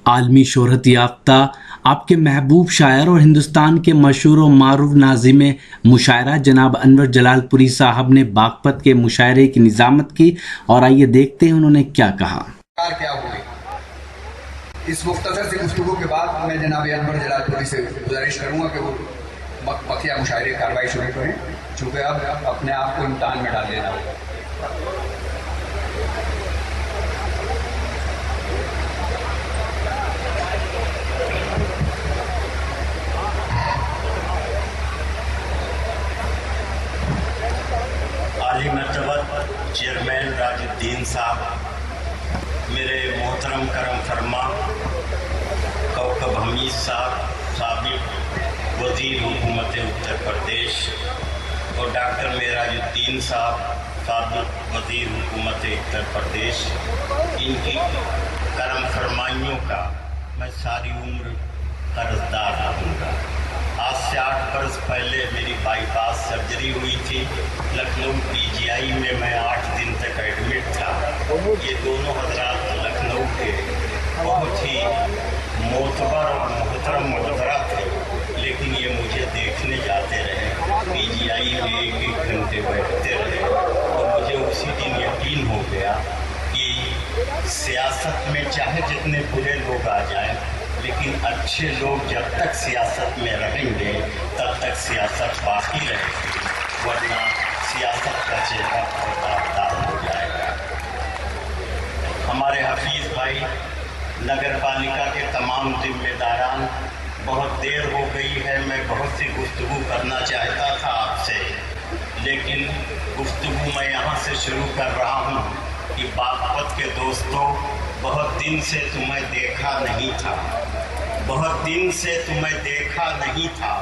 عالمی شہرت یافتہ آپ کے محبوب شاعر اور ہندوستان کے مشہور و معروف ناظم مشاعرہ جناب انور جلال پوری صاحب نے باغپت کے مشاعرے کی نظامت کی، اور آئیے دیکھتے ہیں انہوں نے کیا کہا۔ کیا ہوئی اس مختصر سی گفتگو کے بعد میں جناب انور جلال پوری سے گزارش کروں گا کہ وہ بقیہ مشاعرے کارروائی شروع کریں، چونکہ اب اپنے آپ کو امتحان میں ڈال لینا ہوگا۔ عالی مرتبت چیئرمین راج الدین صاحب، میرے محترم کرم فرما کوکب حمید صاحب سابق وزیر حکومت اتر پردیش، اور ڈاکٹر معراج الدین صاحب سابق وزیر حکومت اتر پردیش، ان کی کرم فرمائیوں کا میں ساری عمر قرضدار رہوں گا۔ آج سے 8 برس پہلے میری بائی پاس سرجری ہوئی تھی لکھنؤ پی جی آئی میں 8 دن تک ایڈمٹ تھا۔ یہ دونوں حضرات لکھنؤ کے بہت ہی معتبر اور محترم مبصرہ تھے، لیکن یہ مجھے دیکھنے جاتے رہے، پی جی آئی میں 1 گھنٹے بیٹھتے رہے، اور مجھے اسی دن یقین ہو گیا کہ سیاست میں چاہے جتنے برے لوگ آ جائیں، لیکن اچھے لوگ جب تک سیاست میں رہیں گے تب تک سیاست باقی رہے گی، ورنہ سیاست کا چہرہ بہت داغدار ہو جائے گا۔ ہمارے حفیظ بھائی، نگر پالیکا کے تمام ذمہ داران، بہت دیر ہو گئی ہے، میں بہت سی گفتگو کرنا چاہتا تھا آپ سے، لیکن گفتگو میں یہاں سے شروع کر رہا ہوں کہ باغپت کے دوستوں، بہت دن سے تمہیں دیکھا نہیں تھا، بہت دن سے تمہیں دیکھا نہیں تھا،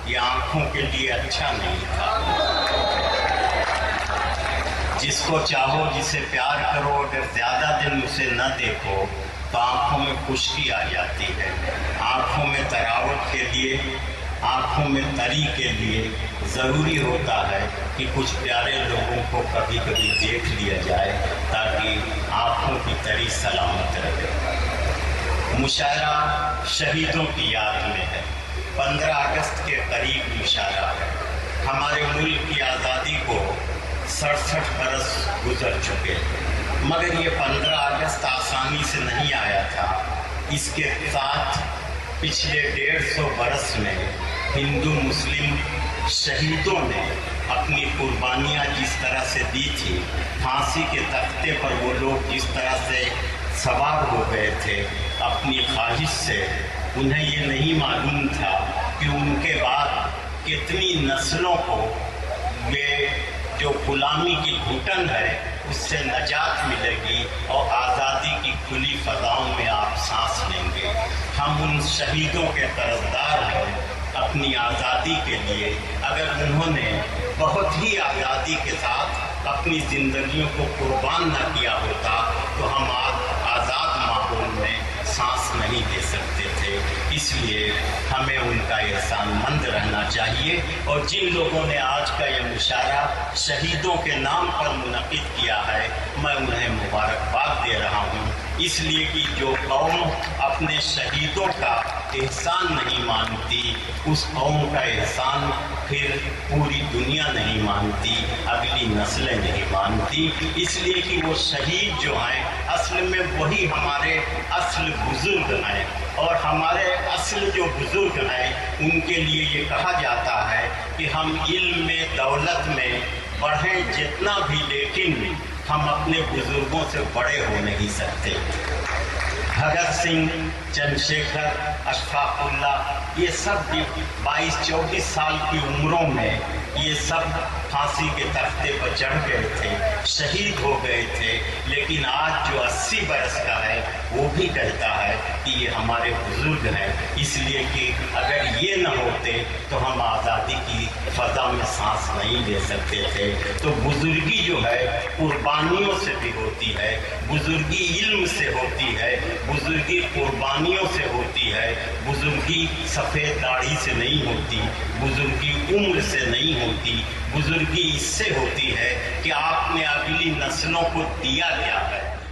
یہ آنکھوں کے لیے اچھا نہیں تھا۔ جس کو چاہو، جسے پیار کرو، اگر زیادہ دن اسے نہ دیکھو تو آنکھوں میں خشکی آ جاتی ہے۔ آنکھوں میں تراوٹ کے لیے، آنکھوں میں تری کے لیے ضروری ہوتا ہے کہ کچھ پیارے لوگوں کو کبھی کبھی دیکھ لیا جائے تاکہ آنکھوں کی تری سلامت رہے۔ مشاعرہ شہیدوں کی یاد میں ہے، 15 اگست کے قریب مشاعرہ ہے۔ ہمارے ملک کی آزادی کو 67 برس گزر چکے، مگر یہ 15 اگست آسانی سے نہیں آیا تھا۔ اس کے ساتھ پچھلے 150 برس میں ہندو مسلم شہیدوں نے اپنی قربانیاں جس طرح سے دی تھی، پھانسی کے تختے پر وہ لوگ جس طرح سے سوار ہو گئے تھے اپنی خواہش سے، انہیں یہ نہیں معلوم تھا کہ ان کے بعد کتنی نسلوں کو یہ جو غلامی کی گھٹن ہے اس سے نجات ملے گی اور آزادی کی کھلی فضاؤں میں آپ سانس لیں گے۔ ہم ان شہیدوں کے قرضدار ہیں اپنی آزادی کے لیے۔ اگر انہوں نے بہت ہی آزادی کے ساتھ اپنی زندگیوں کو قربان نہ کیا ہوتا تو ہم آزاد ماحول میں سانس نہیں لے سکتے تھے۔ اس لیے ہمیں ان کا احسان مند رہنا چاہیے، اور جن لوگوں نے آج کا یہ مشاعرہ شہیدوں کے نام پر منعقد کیا ہے، میں انہیں مبارکباد دے رہا ہوں، اس لیے کہ جو قوم اپنے شہیدوں کا احسان نہیں مانتی، اس قوم کا احسان پھر پوری دنیا نہیں مانتی، اگلی نسلیں نہیں مانتی، اس لیے کہ وہ شہید جو ہیں اصل میں وہی ہمارے اصل بزرگ ہیں، اور ہمارے اصل جو بزرگ ہیں ان کے لیے یہ کہا جاتا ہے کہ ہم علم میں، دولت میں بڑھیں جتنا بھی، لیکن ہم اپنے بزرگوں سے بڑے ہو نہیں سکتے۔ بھگت سنگھ، چندر شیکھر، اشفاق اللہ، یہ سب 22-24 سال کی عمروں میں یہ سب پھانسی کے تختے پر چڑھ گئے تھے، شہید ہو گئے تھے، لیکن آج جو 80 برس کا ہے وہ بھی کہتا ہے کہ یہ ہمارے بزرگ ہیں، اس لیے کہ اگر یہ نہ ہوتے تو ہم آزادی کی فضا میں سانس نہیں لے سکتے تھے۔ تو بزرگی جو ہے قربانیوں سے بھی ہوتی ہے، بزرگی علم سے ہوتی ہے، بزرگی قربانیوں سے ہوتی ہے، بزرگی سفید داڑھی سے نہیں ہوتی، بزرگی عمر سے نہیں ہوتی، بزرگی اس سے ہوتی ہے کہ آپ نے اگلی نسلوں کو دیا کیا ہے،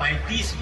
35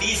30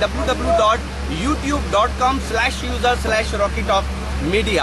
www.youtube.com/user/rockytalkmedia।